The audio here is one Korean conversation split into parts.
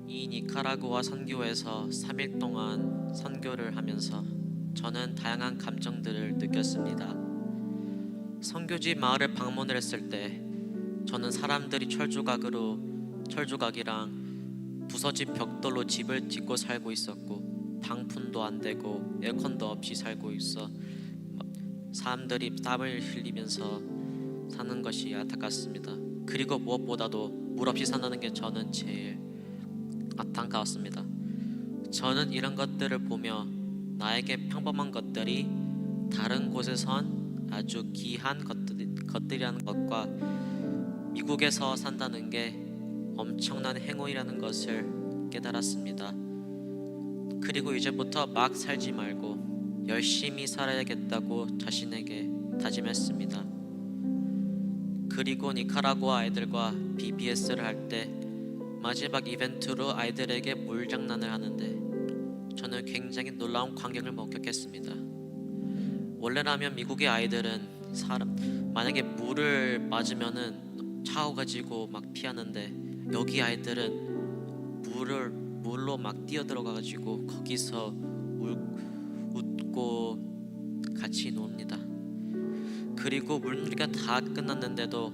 이 니카라구아 선교에서 3일 동안 선교를 하면서 저는 다양한 감정들을 느꼈습니다. 선교지 마을을 방문을 했을 때 저는 사람들이 철조각이랑 부서진 벽돌로 집을 짓고 살고 있었고, 방풍도 안 되고 에어컨도 없이 살고 있어 사람들이 땀을 흘리면서 사는 것이 안타깝습니다. 그리고 무엇보다도 물 없이 산다는 게 저는 제일 안타까웠습니다. 저는 이런 것들을 보며 나에게 평범한 것들이 다른 곳에선 아주 귀한 것들이라는 것과 미국에서 산다는 게 엄청난 행운이라는 것을 깨달았습니다. 그리고 이제부터 막 살지 말고 열심히 살아야겠다고 자신에게 다짐했습니다. 그리고 니카라구아 아이들과 BBS를 할 때 마지막 이벤트로 아이들에게 물장난을 하는데 저는 굉장히 놀라운 광경을 목격했습니다. 원래라면 미국의 아이들은 만약에 물을 맞으면은 차가지고 막 피하는데, 여기 아이들은 물로 막 뛰어들어가가지고 거기서 웃고 같이 놉니다. 그리고 물놀이가 다 끝났는데도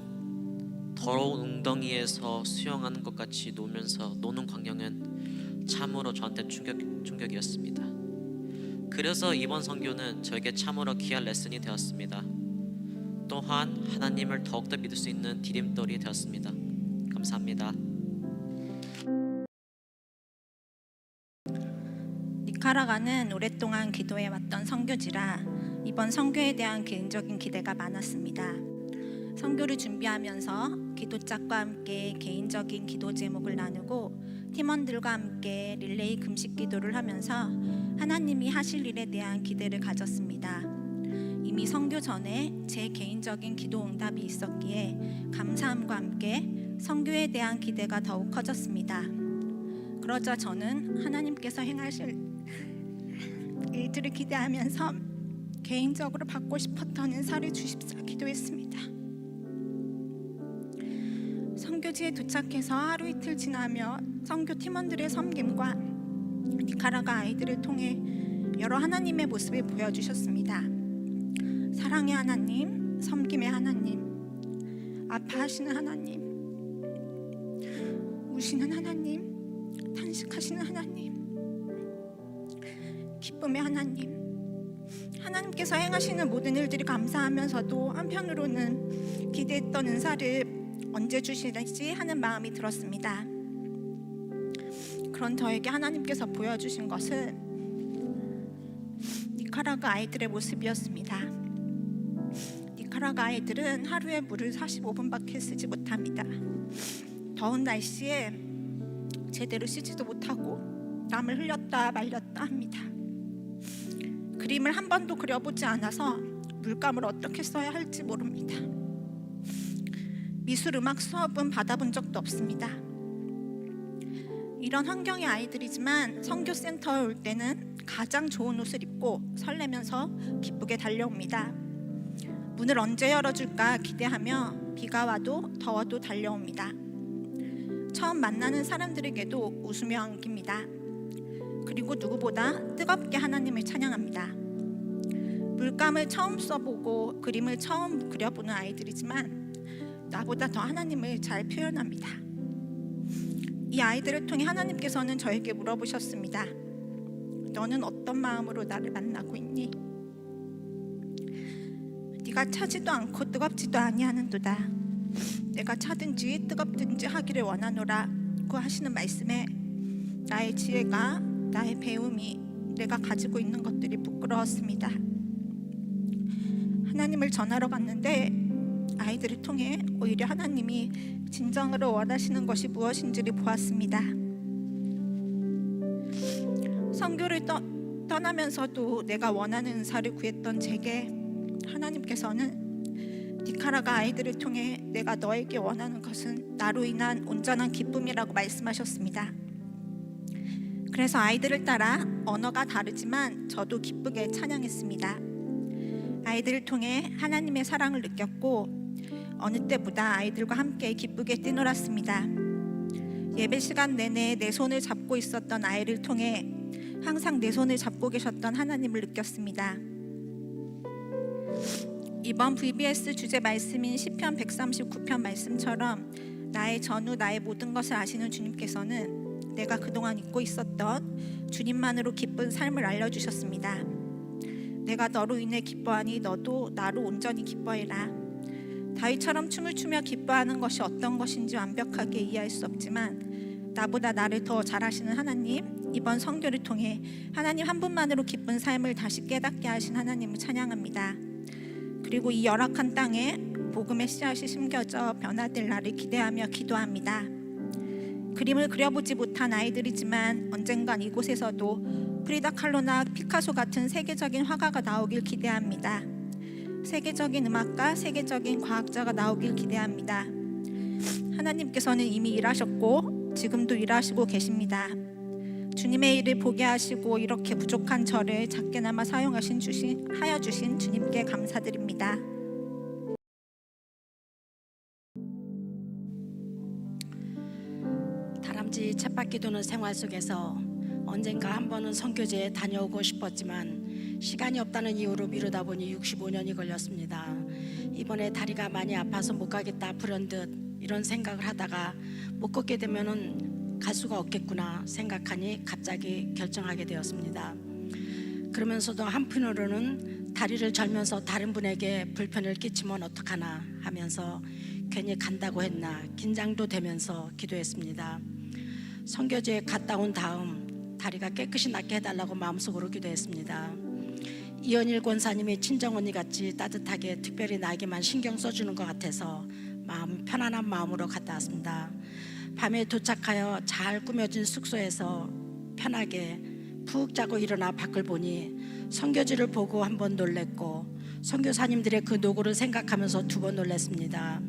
더러운 웅덩이에서 수영하는 것 같이 노는 광경은 참으로 저한테 충격이었습니다. 그래서 이번 선교는 저에게 참으로 귀한 레슨이 되었습니다. 또한 하나님을 더욱더 믿을 수 있는 디딤돌이 되었습니다. 감사합니다. 니카라과는 오랫동안 기도해왔던 선교지라 이번 선교에 대한 개인적인 기대가 많았습니다. 선교를 준비하면서 기도짝과 함께 개인적인 기도 제목을 나누고 팀원들과 함께 릴레이 금식 기도를 하면서 하나님이 하실 일에 대한 기대를 가졌습니다. 이미 선교 전에 제 개인적인 기도 응답이 있었기에 감사함과 함께 선교에 대한 기대가 더욱 커졌습니다. 그러자 저는 하나님께서 행하실 일들을 기대하면서 개인적으로 받고 싶었던 은사를 주십사 기도했습니다. 선교지에 도착해서 하루 이틀 지나며 선교 팀원들의 섬김과 니카라과 아이들을 통해 여러 하나님의 모습을 보여주셨습니다. 사랑의 하나님, 섬김의 하나님, 아파하시는 하나님, 우시는 하나님, 탄식하시는 하나님, 기쁨의 하나님, 하나님께서 행하시는 모든 일들이 감사하면서도 한편으로는 기대했던 은사를 언제 주시는지 하는 마음이 들었습니다. 그런 저에게 하나님께서 보여주신 것은 니카라과 아이들의 모습이었습니다. 니카라과 아이들은 하루에 물을 45분밖에 쓰지 못합니다. 더운 날씨에 제대로 씻지도 못하고 땀을 흘렸다 말렸다 합니다. 그림을 한 번도 그려보지 않아서 물감을 어떻게 써야 할지 모릅니다. 미술 음악 수업은 받아본 적도 없습니다. 이런 환경의 아이들이지만 선교센터에 올 때는 가장 좋은 옷을 입고 설레면서 기쁘게 달려옵니다. 문을 언제 열어줄까 기대하며 비가 와도 더워도 달려옵니다. 처음 만나는 사람들에게도 웃으며 안깁니다. 그리고 누구보다 뜨겁게 하나님을 찬양합니다. 물감을 처음 써보고 그림을 처음 그려보는 아이들이지만 나보다 더 하나님을 잘 표현합니다. 이 아이들을 통해 하나님께서는 저에게 물어보셨습니다. 너는 어떤 마음으로 나를 만나고 있니? 네가 차지도 않고 뜨겁지도 아니하는도다. 내가 차든지 뜨겁든지 하기를 원하노라 고 하시는 말씀에 나의 지혜가, 나의 배움이, 내가 가지고 있는 것들이 부끄러웠습니다. 하나님을 전하러 갔는데 아이들을 통해 오히려 하나님이 진정으로 원하시는 것이 무엇인지를 보았습니다. 선교를 떠나면서도 내가 원하는 은사를 구했던 제게 하나님께서는 니카라과 아이들을 통해 내가 너에게 원하는 것은 나로 인한 온전한 기쁨이라고 말씀하셨습니다. 그래서 아이들을 따라 언어가 다르지만 저도 기쁘게 찬양했습니다. 아이들을 통해 하나님의 사랑을 느꼈고 어느 때보다 아이들과 함께 기쁘게 뛰놀았습니다. 예배 시간 내내 내 손을 잡고 있었던 아이를 통해 항상 내 손을 잡고 계셨던 하나님을 느꼈습니다. 이번 VBS 주제 말씀인 시편 139편 말씀처럼 나의 전후 나의 모든 것을 아시는 주님께서는 내가 그동안 잊고 있었던 주님만으로 기쁜 삶을 알려주셨습니다. 내가 너로 인해 기뻐하니 너도 나로 온전히 기뻐해라. 다윗처럼 춤을 추며 기뻐하는 것이 어떤 것인지 완벽하게 이해할 수 없지만 나보다 나를 더 잘 아시는 하나님, 이번 선교를 통해 하나님 한 분만으로 기쁜 삶을 다시 깨닫게 하신 하나님을 찬양합니다. 그리고 이 열악한 땅에 복음의 씨앗이 심겨져 변화될 날을 기대하며 기도합니다. 그림을 그려보지 못한 아이들이지만 언젠간 이곳에서도 프리다 칼로나 피카소 같은 세계적인 화가가 나오길 기대합니다. 세계적인 음악가, 세계적인 과학자가 나오길 기대합니다. 하나님께서는 이미 일하셨고 지금도 일하시고 계십니다. 주님의 일을 보게 하시고 이렇게 부족한 저를 작게나마 사용하신 주신 주님께 감사드립니다. 다람쥐 쳇바퀴 도는 생활 속에서 언젠가 한 번은 선교제에 다녀오고 싶었지만 시간이 없다는 이유로 미루다 보니 65년이 걸렸습니다. 이번에 다리가 많이 아파서 못 가겠다 불현듯 이런 생각을 하다가 못 걷게 되면은 갈 수가 없겠구나 생각하니 갑자기 결정하게 되었습니다. 그러면서도 한편으로는 다리를 절면서 다른 분에게 불편을 끼치면 어떡하나 하면서 괜히 간다고 했나 긴장도 되면서 기도했습니다. 선교제에 갔다 온 다음 다리가 깨끗이 낫게 해달라고 마음속으로 기도했습니다. 이연일 권사님이 친정언니 같이 따뜻하게 특별히 나에게만 신경 써주는 것 같아서 편안한 마음으로 갔다 왔습니다. 밤에 도착하여 잘 꾸며진 숙소에서 편하게 푹 자고 일어나 밖을 보니 선교지를 보고 한 번 놀랬고 선교사님들의 그 노고를 생각하면서 두 번 놀랐습니다.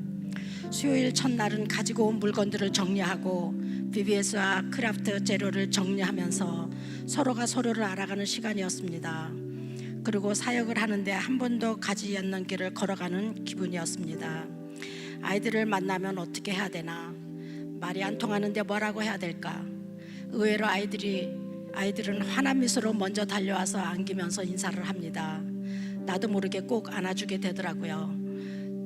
수요일 첫날은 가지고 온 물건들을 정리하고 BBS와 크래프트 재료를 정리하면서 서로가 서로를 알아가는 시간이었습니다. 그리고 사역을 하는데 한 번도 가지 않는 길을 걸어가는 기분이었습니다. 아이들을 만나면 어떻게 해야 되나, 말이 안 통하는데 뭐라고 해야 될까. 의외로 아이들은 환한 미소로 먼저 달려와서 안기면서 인사를 합니다. 나도 모르게 꼭 안아주게 되더라고요.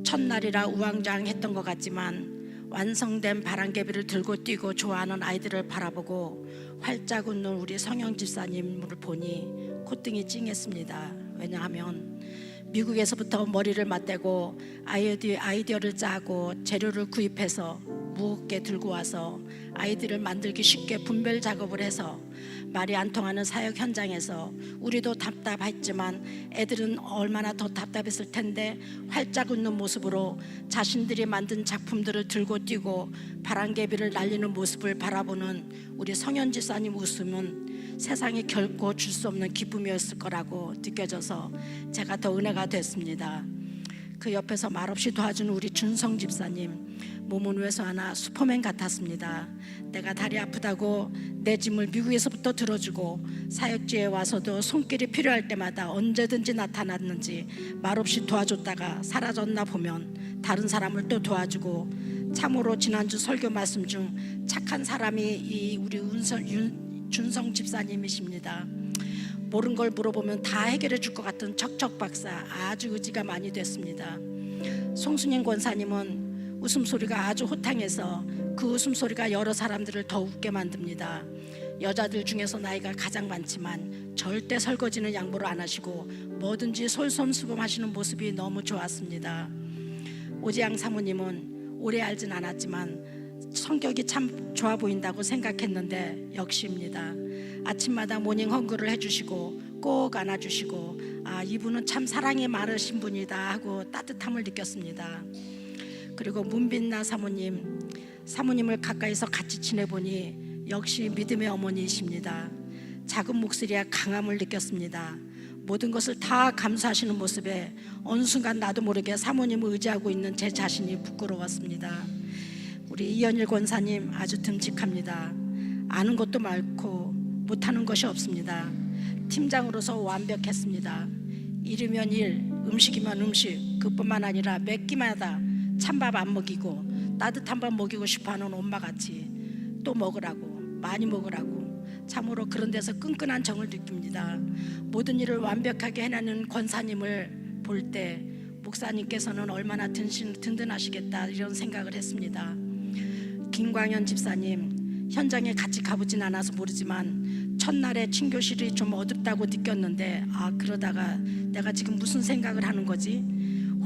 첫날이라 우왕좌왕했던 것 같지만 완성된 바람개비를 들고 뛰고 좋아하는 아이들을 바라보고 활짝 웃는 우리 성영 집사님을 보니 콧등이 찡했습니다. 왜냐하면 미국에서부터 머리를 맞대고 아이디어를 짜고 재료를 구입해서 무겁게 들고 와서 아이들을 만들기 쉽게 분별 작업을 해서 말이 안 통하는 사역 현장에서 우리도 답답했지만 애들은 얼마나 더 답답했을 텐데 활짝 웃는 모습으로 자신들이 만든 작품들을 들고 뛰고 바람개비를 날리는 모습을 바라보는 우리 성현 지사님 웃음은 세상에 결코 줄 수 없는 기쁨이었을 거라고 느껴져서 제가 더 은혜가 됐습니다. 그 옆에서 말없이 도와주는 우리 준성 집사님, 몸은 왜소 하나 슈퍼맨 같았습니다. 내가 다리 아프다고 내 짐을 미국에서부터 들어주고 사역지에 와서도 손길이 필요할 때마다 언제든지 나타났는지 말없이 도와줬다가 사라졌나 보면 다른 사람을 또 도와주고, 참으로 지난주 설교 말씀 중 착한 사람이 우리 준성 집사님이십니다. 모르는 걸 물어보면 다 해결해 줄 것 같은 척척 박사, 아주 의지가 많이 됐습니다. 송순인 권사님은 웃음소리가 아주 호탕해서 그 웃음소리가 여러 사람들을 더 웃게 만듭니다. 여자들 중에서 나이가 가장 많지만 절대 설거지는 양보를 안 하시고 뭐든지 솔선수범하시는 모습이 너무 좋았습니다. 오지양 사모님은 오래 알진 않았지만 성격이 참 좋아 보인다고 생각했는데 역시입니다. 아침마다 모닝 헝그를 해주시고 꼭 안아주시고, 이분은 참 사랑이 많으신 분이다 하고 따뜻함을 느꼈습니다. 그리고 문빛나 사모님을 가까이서 같이 지내보니 역시 믿음의 어머니이십니다. 작은 목소리에 강함을 느꼈습니다. 모든 것을 다 감수하시는 모습에 어느 순간 나도 모르게 사모님을 의지하고 있는 제 자신이 부끄러웠습니다. 우리 이연일 권사님 아주 듬직합니다. 아는 것도 많고 못하는 것이 없습니다. 팀장으로서 완벽했습니다. 일이면 일, 음식이면 음식, 그뿐만 아니라 몇 끼마다 찬밥 안 먹이고 따뜻한 밥 먹이고 싶어하는 엄마같이 또 먹으라고, 많이 먹으라고, 참으로 그런 데서 끈끈한 정을 느낍니다. 모든 일을 완벽하게 해내는 권사님을 볼 때 목사님께서는 얼마나 든든하시겠다 이런 생각을 했습니다. 김광현 집사님, 현장에 같이 가보진 않아서 모르지만 첫날에 친교실이 좀 어둡다고 느꼈는데, 아, 그러다가 내가 지금 무슨 생각을 하는 거지?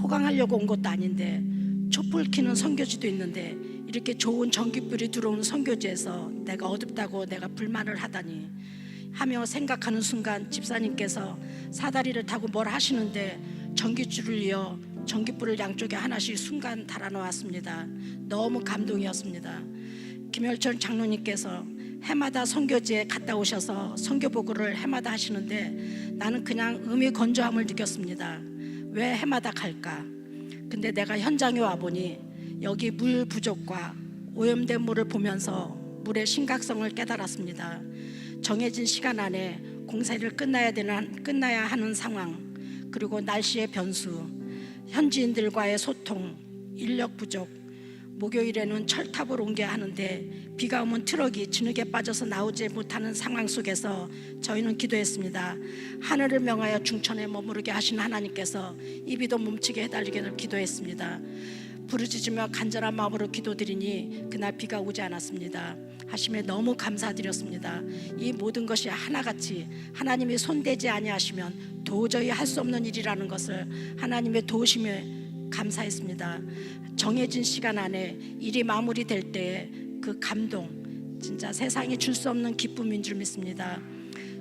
호강하려고 온 것도 아닌데 촛불 켜는 선교지도 있는데 이렇게 좋은 전기불이 들어오는 선교지에서 내가 어둡다고 내가 불만을 하다니 하며 생각하는 순간 집사님께서 사다리를 타고 뭘 하시는데 전기줄을 이어 전기불을 양쪽에 하나씩 순간 달아놓았습니다. 너무 감동이었습니다. 김열철 장로님께서 해마다 선교지에 갔다 오셔서 선교 보고를 해마다 하시는데 나는 그냥 의미 건조함을 느꼈습니다. 왜 해마다 갈까? 근데 내가 현장에 와보니 여기 물 부족과 오염된 물을 보면서 물의 심각성을 깨달았습니다. 정해진 시간 안에 공사를 끝나야 하는 상황, 그리고 날씨의 변수, 현지인들과의 소통, 인력 부족, 목요일에는 철탑을 옮겨야 하는데 비가 오면 트럭이 진흙에 빠져서 나오지 못하는 상황 속에서 저희는 기도했습니다. 하늘을 명하여 중천에 머무르게 하신 하나님께서 이 비도 멈추게 해달리기를 기도했습니다. 부르짖으며 간절한 마음으로 기도드리니 그날 비가 오지 않았습니다. 하심에 너무 감사드렸습니다. 이 모든 것이 하나같이 하나님이 손대지 아니하시면 도저히 할 수 없는 일이라는 것을 하나님의 도우심에 감사했습니다. 정해진 시간 안에 일이 마무리될 때의 그 감동, 진짜 세상이 줄 수 없는 기쁨인 줄 믿습니다.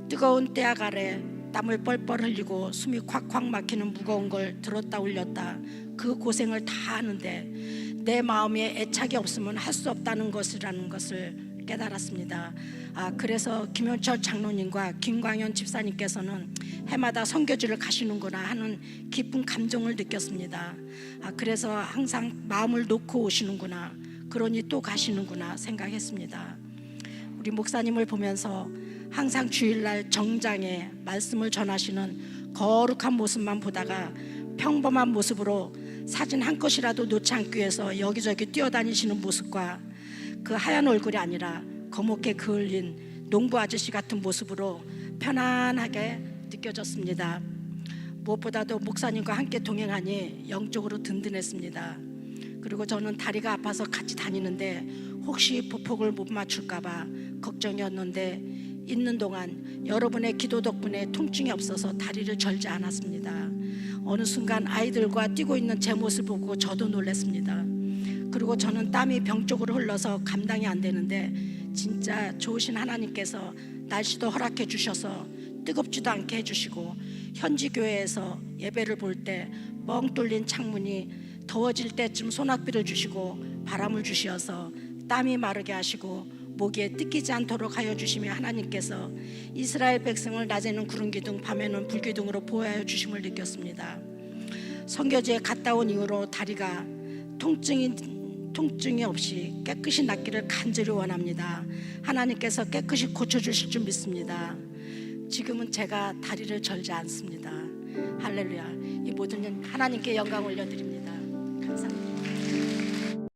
뜨거운 때악 아래 땀을 뻘뻘 흘리고 숨이 콱콱 막히는 무거운 걸 들었다 올렸다 그 고생을 다 하는데 내 마음에 애착이 없으면 할 수 없다는 것이라는 것을 깨달았습니다. 그래서 김현철 장로님과 김광현 집사님께서는 해마다 선교지를 가시는구나 하는 깊은 감정을 느꼈습니다. 그래서 항상 마음을 놓고 오시는구나, 그러니 또 가시는구나 생각했습니다. 우리 목사님을 보면서 항상 주일날 정장에 말씀을 전하시는 거룩한 모습만 보다가 평범한 모습으로 사진 한 컷이라도 놓지 않기 위해서 여기저기 뛰어다니시는 모습과 그 하얀 얼굴이 아니라 거목게 그을린 농부 아저씨 같은 모습으로 편안하게 느껴졌습니다. 무엇보다도 목사님과 함께 동행하니 영적으로 든든했습니다. 그리고 저는 다리가 아파서 같이 다니는데 혹시 보폭을 못 맞출까봐 걱정이었는데 있는 동안 여러분의 기도 덕분에 통증이 없어서 다리를 절지 않았습니다. 어느 순간 아이들과 뛰고 있는 제 모습을 보고 저도 놀랐습니다. 그리고 저는 땀이 병 쪽으로 흘러서 감당이 안 되는데 진짜 좋으신 하나님께서 날씨도 허락해 주셔서 뜨겁지도 않게 해주시고 현지 교회에서 예배를 볼 때 뻥 뚫린 창문이 더워질 때쯤 소낙비를 주시고 바람을 주시어서 땀이 마르게 하시고 모기에 뜯기지 않도록 하여 주시며 하나님께서 이스라엘 백성을 낮에는 구름 기둥 밤에는 불 기둥으로 보호하여 주심을 느꼈습니다. 선교지에 갔다 온 이후로 다리가 통증이 없이 깨끗이 낫기를 간절히 원합니다. 하나님께서 깨끗이 고쳐주실 줄 믿습니다. 지금은 제가 다리를 절지 않습니다. 할렐루야. 이 모든 일 하나님께 영광 올려드립니다. 감사합니다.